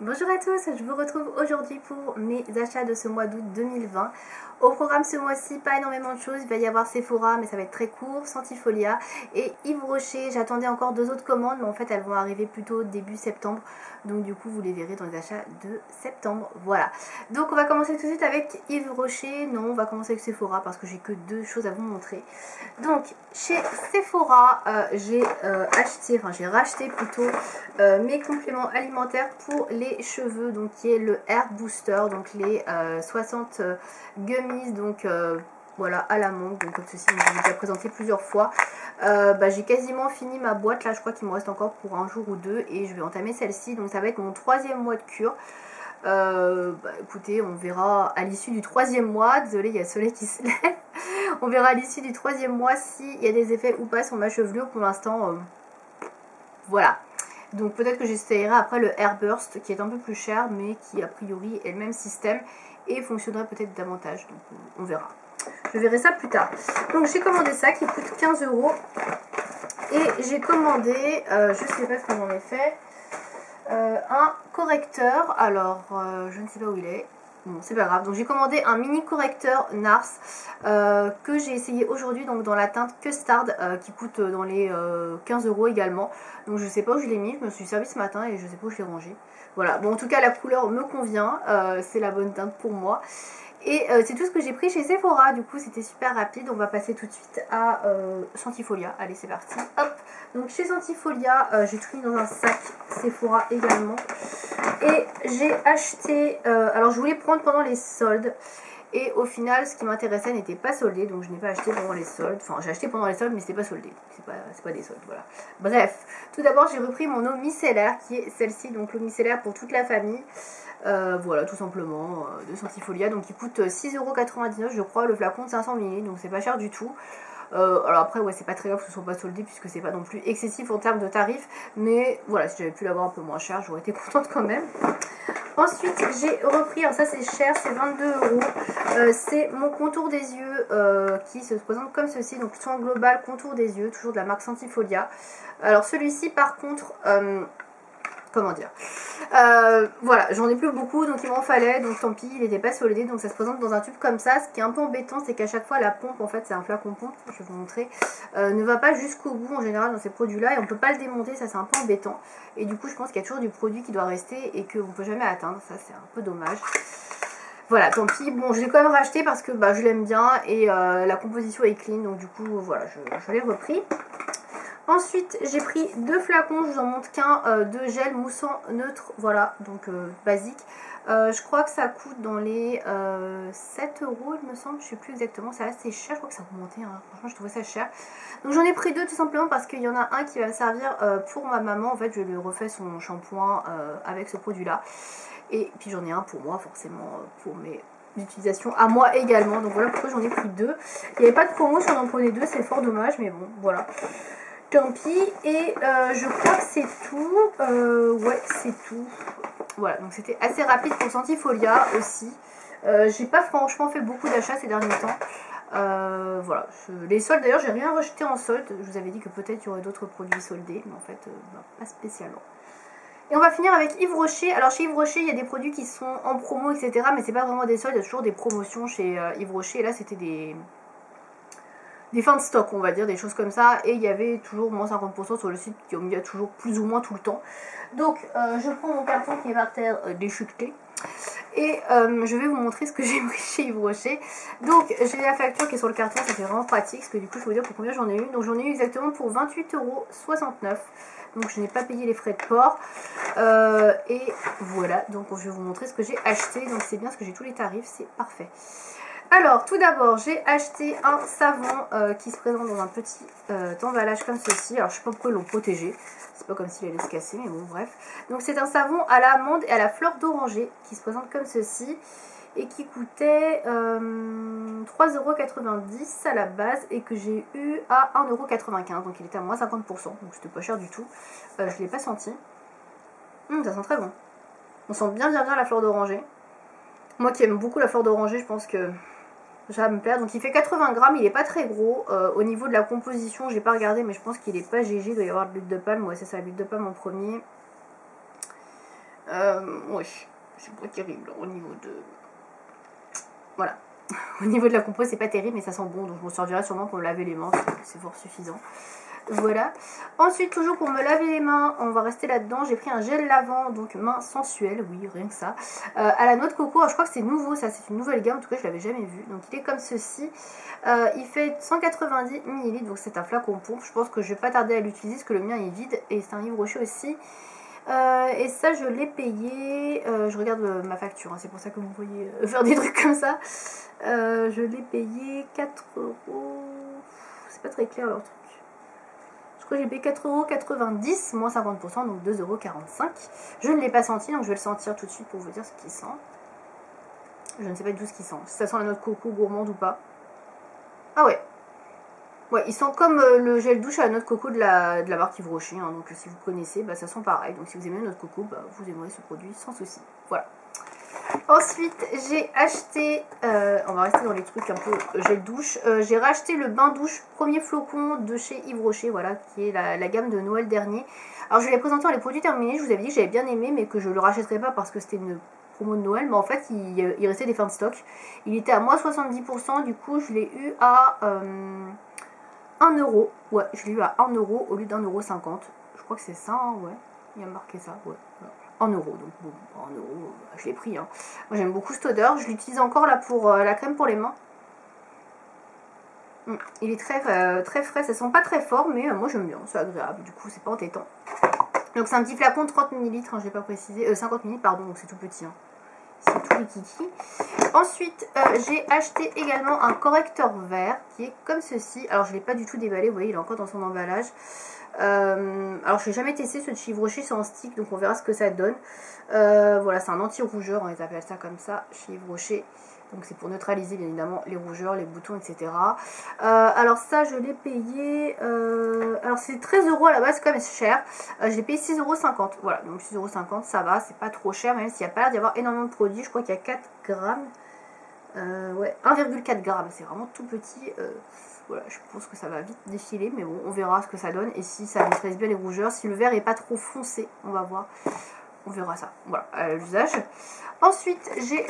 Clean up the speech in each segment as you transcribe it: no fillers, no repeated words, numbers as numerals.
Bonjour à tous, je vous retrouve aujourd'hui pour mes achats de ce mois d'août 2020. Au programme ce mois-ci, pas énormément de choses, il va y avoir Sephora mais ça va être très court, Santifolia et Yves Rocher. J'attendais encore 2 autres commandes mais en fait elles vont arriver plutôt début septembre. Donc du coup vous les verrez dans les achats de septembre. Voilà. Donc on va commencer tout de suite avec Yves Rocher. Non, on va commencer avec Sephora parce que j'ai que 2 choses à vous montrer. Donc chez Sephora, j'ai racheté plutôt mes compléments alimentaires pour les cheveux, donc qui est le Hair Booster, donc les 60 gummies, donc voilà, à la menthe, donc comme ceci, je vous l'ai déjà présenté plusieurs fois. J'ai quasiment fini ma boîte, là je crois qu'il me reste encore pour un jour ou deux et je vais entamer celle-ci, donc ça va être mon 3e mois de cure. Écoutez, on verra à l'issue du 3e mois, désolé il y a le soleil qui se lève, on verra à l'issue du 3e mois s'il y a des effets ou pas sur ma chevelure. Pour l'instant, voilà. Donc peut-être que j'essayerai après le Hair Burst qui est un peu plus cher mais qui a priori est le même système et fonctionnerait peut-être davantage, donc on verra. Je verrai ça plus tard. Donc j'ai commandé ça qui coûte 15 € et j'ai commandé, je sais pas ce que j'en ai fait, un correcteur. Alors je ne sais pas où il est. Bon, c'est pas grave. Donc j'ai commandé un mini correcteur NARS que j'ai essayé aujourd'hui, donc dans la teinte Custard qui coûte dans les 15 € également. Donc je sais pas où je l'ai mis, je me suis servi ce matin et je sais pas où je l'ai rangé. Voilà, bon en tout cas la couleur me convient, c'est la bonne teinte pour moi. Et c'est tout ce que j'ai pris chez Sephora, du coup c'était super rapide. On va passer tout de suite à Santifolia. Allez c'est parti, hop. Donc chez Santifolia, j'ai tout mis dans un sac Sephora également. Et j'ai acheté, alors je voulais prendre pendant les soldes. Et au final, ce qui m'intéressait n'était pas soldé, donc je n'ai pas acheté pendant les soldes. Enfin, j'ai acheté pendant les soldes, mais c'était pas soldé. C'est pas des soldes, voilà. Bref, tout d'abord, j'ai repris mon eau micellaire, qui est celle-ci, donc l'eau micellaire pour toute la famille. Voilà, tout simplement, de Santifolia. Donc, il coûte 6,99 € je crois, le flacon de 500 ml, donc c'est pas cher du tout. Alors après, ouais, c'est pas très grave que ce soit pas soldé, puisque c'est pas non plus excessif en termes de tarifs. Mais voilà, si j'avais pu l'avoir un peu moins cher, j'aurais été contente quand même. Ensuite, j'ai repris, alors ça c'est cher, c'est 22 €. C'est mon contour des yeux qui se présente comme ceci. Donc soin global, contour des yeux, toujours de la marque Santifolia. Alors celui-ci par contre, comment dire, voilà, j'en ai plus beaucoup donc il m'en fallait, donc tant pis, il n'était pas soldé, donc ça se présente dans un tube comme ça. Ce qui est un peu embêtant, c'est qu'à chaque fois la pompe, en fait c'est un flacon pompe, je vais vous montrer, ne va pas jusqu'au bout en général dans ces produits là et on peut pas le démonter, ça c'est un peu embêtant. Et du coup je pense qu'il y a toujours du produit qui doit rester et que vous ne pouvez jamais atteindre, ça c'est un peu dommage. Voilà, tant pis, bon je l'ai quand même racheté parce que je l'aime bien et la composition est clean, donc du coup voilà, je l'ai repris. Ensuite, j'ai pris 2 flacons, je vous en montre qu'un, de gel moussant neutre, voilà, donc basique. Je crois que ça coûte dans les 7 € il me semble, je sais plus exactement, c'est assez cher, je crois que ça a augmenté, hein. Franchement je trouvais ça cher. Donc j'en ai pris 2 tout simplement parce qu'il y en a un qui va me servir pour ma maman, en fait je lui refais son shampoing avec ce produit là. Et puis j'en ai un pour moi forcément, pour mes utilisations à moi également, donc voilà pourquoi j'en ai pris 2. Il n'y avait pas de promo si on en prenait 2, c'est fort dommage, mais bon, voilà. Tant pis, et je crois que c'est tout, ouais c'est tout, voilà, donc c'était assez rapide pour Santifolia aussi. J'ai pas franchement fait beaucoup d'achats ces derniers temps, voilà, les soldes d'ailleurs j'ai rien rejeté en solde, je vous avais dit que peut-être il y aurait d'autres produits soldés, mais en fait pas spécialement. Et on va finir avec Yves Rocher. Alors chez Yves Rocher il y a des produits qui sont en promo etc, mais c'est pas vraiment des soldes, il y a toujours des promotions chez Yves Rocher, et là c'était des fins de stock, on va dire, des choses comme ça, et il y avait toujours moins 50% sur le site, il y a toujours plus ou moins tout le temps. Donc je prends mon carton qui est par terre déchiqueté et je vais vous montrer ce que j'ai pris chez Yves Rocher. Donc j'ai la facture qui est sur le carton, ça fait vraiment pratique, parce que du coup je vais vous dire pour combien j'en ai eu. Donc j'en ai eu exactement pour 28,69 €, donc je n'ai pas payé les frais de port, et voilà, donc je vais vous montrer ce que j'ai acheté. Donc c'est bien parce que j'ai tous les tarifs, c'est parfait. Alors tout d'abord j'ai acheté un savon qui se présente dans un petit emballage comme ceci. Alors je sais pas pourquoi ils l'ont protégé, c'est pas comme s'il allait se casser, mais bon bref. Donc c'est un savon à l'amande et à la fleur d'oranger qui se présente comme ceci et qui coûtait 3,90 € à la base et que j'ai eu à 1,95 €, donc il était à moins 50%, donc c'était pas cher du tout. Je l'ai pas senti. Ça sent très bon, on sent bien la fleur d'oranger. Moi qui aime beaucoup la fleur d'oranger, je pense que ça va me plaire. Donc il fait 80 grammes, il est pas très gros. Au niveau de la composition, j'ai pas regardé, mais je pense qu'il est pas GG, il doit y avoir de l'huile de palme. Ouais, c'est ça, l'huile de palme en premier. Ouais, c'est pas terrible au niveau de... Voilà. Au niveau de la compo, c'est pas terrible, mais ça sent bon. Donc je m'en servirai sûrement pour me laver les mains. C'est fort suffisant. Voilà. Ensuite, toujours pour me laver les mains, on va rester là-dedans. J'ai pris un gel lavant, donc main sensuelle, oui, rien que ça. À la noix de coco, alors, je crois que c'est nouveau, ça, c'est une nouvelle gamme, en tout cas, je l'avais jamais vu. Donc, il est comme ceci. Il fait 190 ml, donc c'est un flacon pompe. Je pense que je vais pas tarder à l'utiliser, parce que le mien est vide, et c'est un Yves Rocher aussi. Et ça, je l'ai payé. Je regarde ma facture, hein, c'est pour ça que vous voyez faire des trucs comme ça. Je l'ai payé 4 euros. C'est pas très clair leur truc. Je crois que j'ai payé 4,90 € moins 50%, donc 2,45 €. Je ne l'ai pas senti, donc je vais le sentir tout de suite pour vous dire ce qu'il sent. Je ne sais pas du tout ce qu'il sent. Si ça sent la noix de coco gourmande ou pas. Ah ouais. Ouais, il sent comme le gel douche à la noix de coco de la marque Yves Rocher. Hein, donc si vous connaissez, bah, ça sent pareil. Donc si vous aimez la noix de coco, bah, vous aimerez ce produit sans souci. Voilà. Ensuite, j'ai acheté, on va rester dans les trucs un peu gel douche, j'ai racheté le bain douche premier flocon de chez Yves Rocher, voilà, qui est la gamme de Noël dernier. Alors je l'ai présenté dans les produits terminés, je vous avais dit que j'avais bien aimé, mais que je le rachèterais pas parce que c'était une promo de Noël, mais en fait il restait des fins de stock. Il était à moins 70%, du coup je l'ai eu à 1 €, ouais, je l'ai eu à 1 € au lieu d'1,50 €, je crois que c'est ça, hein, ouais, il y a marqué ça, ouais, voilà. 1 €, donc bon, 1 €, je l'ai pris. Hein. Moi j'aime beaucoup cette odeur, je l'utilise encore là pour la crème pour les mains. Il est très frais, ça sent pas très fort, mais moi j'aime bien, c'est agréable, du coup c'est pas entêtant. Donc c'est un petit flacon de 30 ml, hein, je n'ai pas précisé, 50 ml, pardon, donc c'est tout petit. Hein. C'est tout les kiki. Ensuite, j'ai acheté également un correcteur vert qui est comme ceci. Alors je ne l'ai pas du tout déballé, vous voyez, il est encore dans son emballage. Alors je n'ai jamais testé ce de chez Yves Rocher, c'est en stick, donc on verra ce que ça donne. Voilà, c'est un anti-rougeur, on les appelle ça comme ça chez Yves Rocher. Donc c'est pour neutraliser bien évidemment les rougeurs, les boutons, etc. Alors ça je l'ai payé, alors c'est 13 € à la base, c'est quand même cher. Je l'ai payé 6,50 €, voilà, donc 6,50 € ça va, c'est pas trop cher, même s'il n'y a pas l'air d'y avoir énormément de produits. Je crois qu'il y a 4 grammes, ouais, 1,4 g, c'est vraiment tout petit. Voilà, je pense que ça va vite défiler, mais bon, on verra ce que ça donne et si ça neutralise bien les rougeurs. Si le vert est pas trop foncé, on va voir, on verra ça. Voilà, à l'usage. Ensuite, j'ai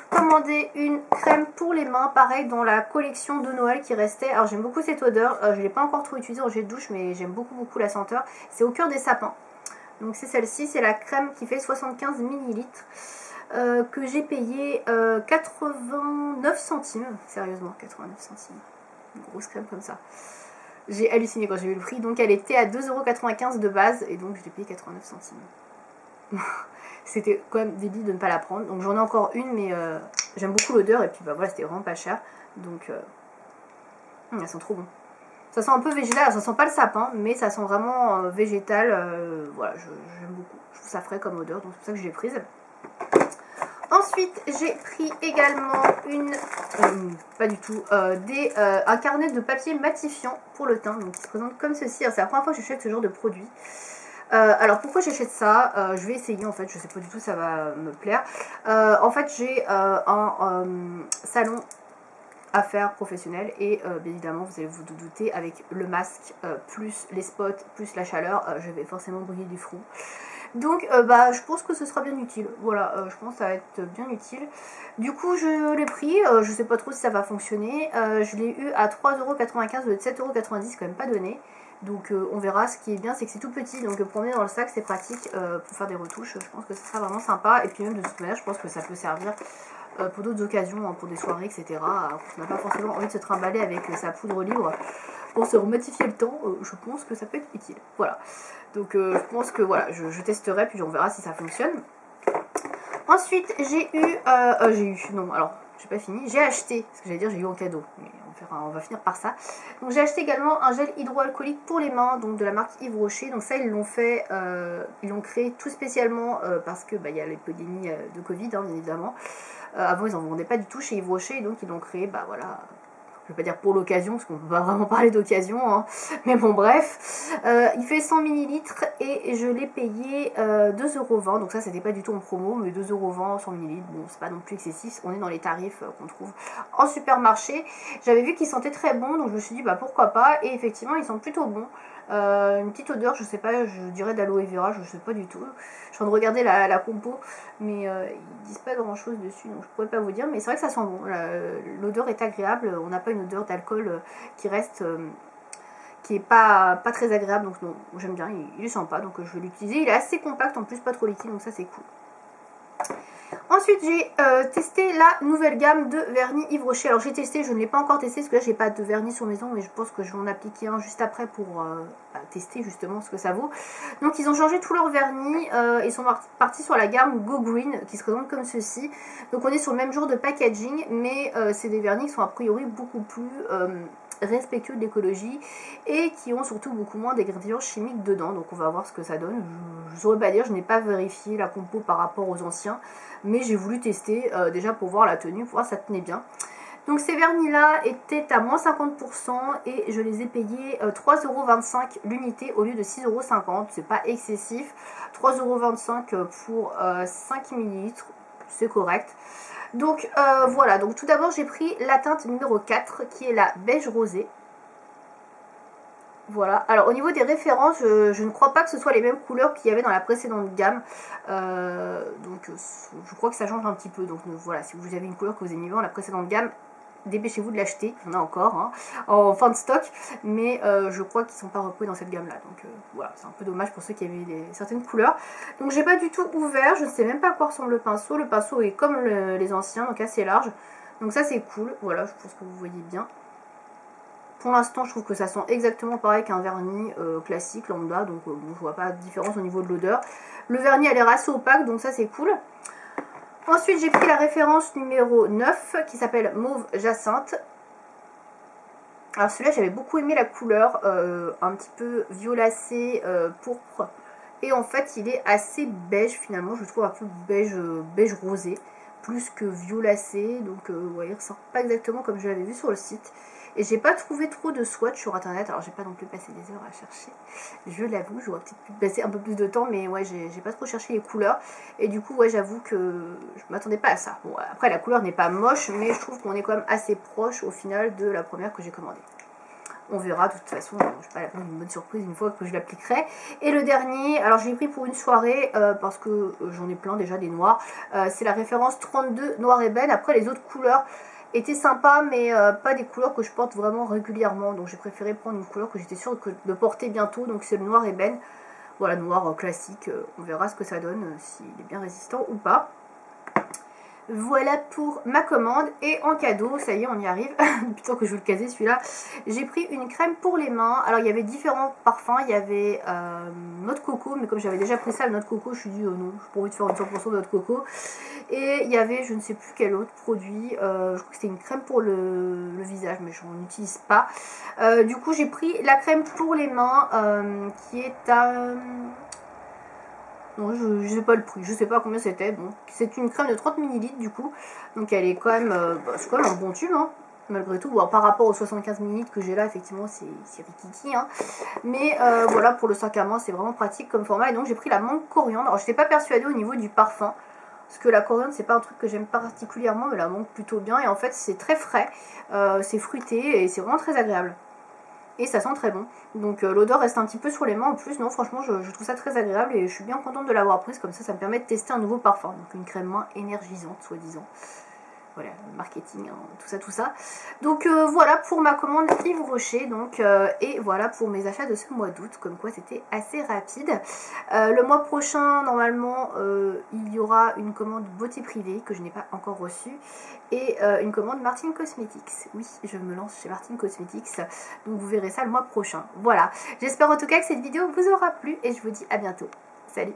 commandé une crème pour les mains, pareil, dans la collection de Noël qui restait. Alors, j'aime beaucoup cette odeur. Je ne l'ai pas encore trop utilisée en jet de douche, mais j'aime beaucoup la senteur. C'est au cœur des sapins. Donc, c'est celle-ci. C'est la crème qui fait 75 ml. Que j'ai payé 89 centimes. Sérieusement, 89 centimes. Une grosse crème comme ça. J'ai halluciné quand j'ai vu le prix. Donc, elle était à 2,95 € de base. Et donc, je l'ai payé 89 centimes. C'était quand même débile de ne pas la prendre. Donc j'en ai encore une, mais j'aime beaucoup l'odeur. Et puis bah voilà, c'était vraiment pas cher. Donc elles sont trop bon. Ça sent un peu végétal, ça sent pas le sapin, mais ça sent vraiment végétal. Voilà, j'aime beaucoup. Je trouve ça frais comme odeur, donc c'est pour ça que je l'ai prise. Ensuite, j'ai pris également une, pas du tout, un carnet de papier matifiant pour le teint. Donc il se présente comme ceci. C'est la première fois que j'achète ce genre de produit. Alors pourquoi j'achète ça, je vais essayer en fait, je sais pas du tout si ça va me plaire. En fait j'ai un salon à faire professionnel et bien évidemment vous allez vous douter avec le masque plus les spots plus la chaleur, je vais forcément briller du front. Donc bah, je pense que ce sera bien utile, voilà, je pense que ça va être bien utile. Du coup je l'ai pris, je sais pas trop si ça va fonctionner, je l'ai eu à 3,95 € de 7,90 €, quand même pas donné. Donc on verra. Ce qui est bien, c'est que c'est tout petit, donc pour emmener dans le sac c'est pratique pour faire des retouches. Je pense que ça sera vraiment sympa. Et puis même de toute manière je pense que ça peut servir pour d'autres occasions, hein, pour des soirées, etc. On n'a pas forcément envie de se trimballer avec sa poudre libre pour se rematifier le temps. Je pense que ça peut être utile. Voilà. Donc je pense que voilà, je testerai puis on verra si ça fonctionne. Ensuite j'ai acheté, ce que j'allais dire j'ai eu en cadeau, mais on va finir par ça. Donc j'ai acheté également un gel hydroalcoolique pour les mains, donc de la marque Yves Rocher. Donc ça ils l'ont fait, ils l'ont créé tout spécialement parce que bah, y a l'épidémie de Covid, hein, bien évidemment. Avant ils n'en vendaient pas du tout chez Yves Rocher, donc ils l'ont créé, bah voilà. Je vais pas dire pour l'occasion, parce qu'on peut pas vraiment parler d'occasion, hein. Mais bon bref, il fait 100 ml et je l'ai payé 2,20 €, donc ça c'était pas du tout en promo, mais 2,20 € 100 ml, bon c'est pas non plus excessif, on est dans les tarifs qu'on trouve en supermarché. J'avais vu qu'ils sentaient très bon, donc je me suis dit bah pourquoi pas, et effectivement ils sentent plutôt bon. Une petite odeur, je sais pas, je dirais d'aloe vera, je sais pas du tout. Je suis en train de regarder la compo, mais ils disent pas grand chose dessus, donc je pourrais pas vous dire. Mais c'est vrai que ça sent bon, l'odeur est agréable, on n'a pas une odeur d'alcool qui reste... qui est pas très agréable, donc non, j'aime bien, il est sympa, donc je vais l'utiliser. Il est assez compact en plus, pas trop liquide, donc ça c'est cool. Ensuite j'ai testé la nouvelle gamme de vernis Yves Rocher. Alors j'ai testé, je ne l'ai pas encore testé parce que là j'ai pas de vernis sur maison, mais je pense que je vais en appliquer un juste après pour tester justement ce que ça vaut. Donc ils ont changé tout leur vernis, ils sont partis sur la gamme Go Green qui se présente comme ceci. Donc on est sur le même genre de packaging, mais c'est des vernis qui sont a priori beaucoup plus respectueux de l'écologie et qui ont surtout beaucoup moins d'ingrédients chimiques dedans. Donc on va voir ce que ça donne. Je ne saurais pas dire, je n'ai pas vérifié la compo par rapport aux anciens, mais j'ai voulu tester déjà pour voir la tenue, pour voir si ça tenait bien. Donc ces vernis là étaient à moins 50% et je les ai payés 3,25€ l'unité au lieu de 6,50€. C'est pas excessif. 3,25€ pour 5 ml, c'est correct. Donc voilà, donc tout d'abord j'ai pris la teinte numéro 4 qui est la beige rosé. Voilà, alors au niveau des références, je ne crois pas que ce soit les mêmes couleurs qu'il y avait dans la précédente gamme. Donc je crois que ça change un petit peu. Donc voilà, si vous avez une couleur que vous aimez bien dans la précédente gamme, dépêchez-vous de l'acheter, il y en a encore hein, en fin de stock, mais je crois qu'ils ne sont pas repris dans cette gamme là, donc voilà, c'est un peu dommage pour ceux qui avaient certaines couleurs. Donc j'ai pas du tout ouvert, je ne sais même pas à quoi ressemble le pinceau est comme les anciens, donc assez large, donc ça c'est cool, voilà, je pense que vous voyez bien. Pour l'instant je trouve que ça sent exactement pareil qu'un vernis classique, lambda, donc bon, je vois pas de différence au niveau de l'odeur. Le vernis a l'air assez opaque, donc ça c'est cool. Ensuite, j'ai pris la référence numéro 9 qui s'appelle Mauve Jacinthe. Alors celui-là, j'avais beaucoup aimé la couleur, un petit peu violacée, pourpre. Et en fait, il est assez beige finalement, je trouve un peu beige rosé, plus que violacé. Donc, ouais, il ne ressort pas exactement comme je l'avais vu sur le site. Et j'ai pas trouvé trop de swatch sur internet, alors j'ai pas non plus passé des heures à chercher, je l'avoue, j'aurais peut-être pu passer un peu plus de temps, mais ouais, j'ai pas trop cherché les couleurs, et du coup, ouais, j'avoue que je m'attendais pas à ça. Bon, après, la couleur n'est pas moche, mais je trouve qu'on est quand même assez proche au final de la première que j'ai commandée. On verra, de toute façon, je sais pas, une bonne surprise une fois que je l'appliquerai. Et le dernier, alors je l'ai pris pour une soirée, parce que j'en ai plein déjà des noirs, c'est la référence 32 Noir Ébène. Après, les autres couleurs était sympa, mais pas des couleurs que je porte vraiment régulièrement, donc j'ai préféré prendre une couleur que j'étais sûre de porter bientôt, donc c'est le noir ébène. Voilà, noir classique, on verra ce que ça donne, s'il est bien résistant ou pas. Voilà pour ma commande, et en cadeau, ça y est, on y arrive, plutôt que je vous le casais celui-là, j'ai pris une crème pour les mains. Alors il y avait différents parfums, il y avait noix de coco, mais comme j'avais déjà pris ça, le noix de coco, je me suis dit non, j'ai pas envie de faire une 100% de noix de coco. Et il y avait je ne sais plus quel autre produit, je crois que c'était une crème pour le visage, mais je n'en utilise pas. Du coup j'ai pris la crème pour les mains, qui est à... non, je sais pas le prix, je sais pas combien c'était. Bon, c'est une crème de 30 ml du coup, donc elle est quand même, c'est quand même un bon tube, hein, malgré tout. Bon, par rapport aux 75 ml que j'ai là, effectivement, c'est rikiki, hein. Mais voilà, pour le sac à main, c'est vraiment pratique comme format. Et donc j'ai pris la menthe coriandre. Alors je n'étais pas persuadée au niveau du parfum, parce que la coriandre, c'est pas un truc que j'aime particulièrement, mais la menthe plutôt bien. Et en fait, c'est très frais, c'est fruité et c'est vraiment très agréable. Et ça sent très bon. Donc l'odeur reste un petit peu sur les mains en plus. Non, franchement, je trouve ça très agréable et je suis bien contente de l'avoir prise. Comme ça me permet de tester un nouveau parfum. Donc une crème main énergisante, soi-disant. Voilà, marketing, hein, tout ça. Donc voilà pour ma commande Yves Rocher. Donc, et voilà pour mes achats de ce mois d'août. Comme quoi c'était assez rapide. Le mois prochain, normalement, il y aura une commande beauté privée que je n'ai pas encore reçue. Et une commande Martin Cosmetics. Oui, je me lance chez Martin Cosmetics. Donc vous verrez ça le mois prochain. Voilà. J'espère en tout cas que cette vidéo vous aura plu. Et je vous dis à bientôt. Salut!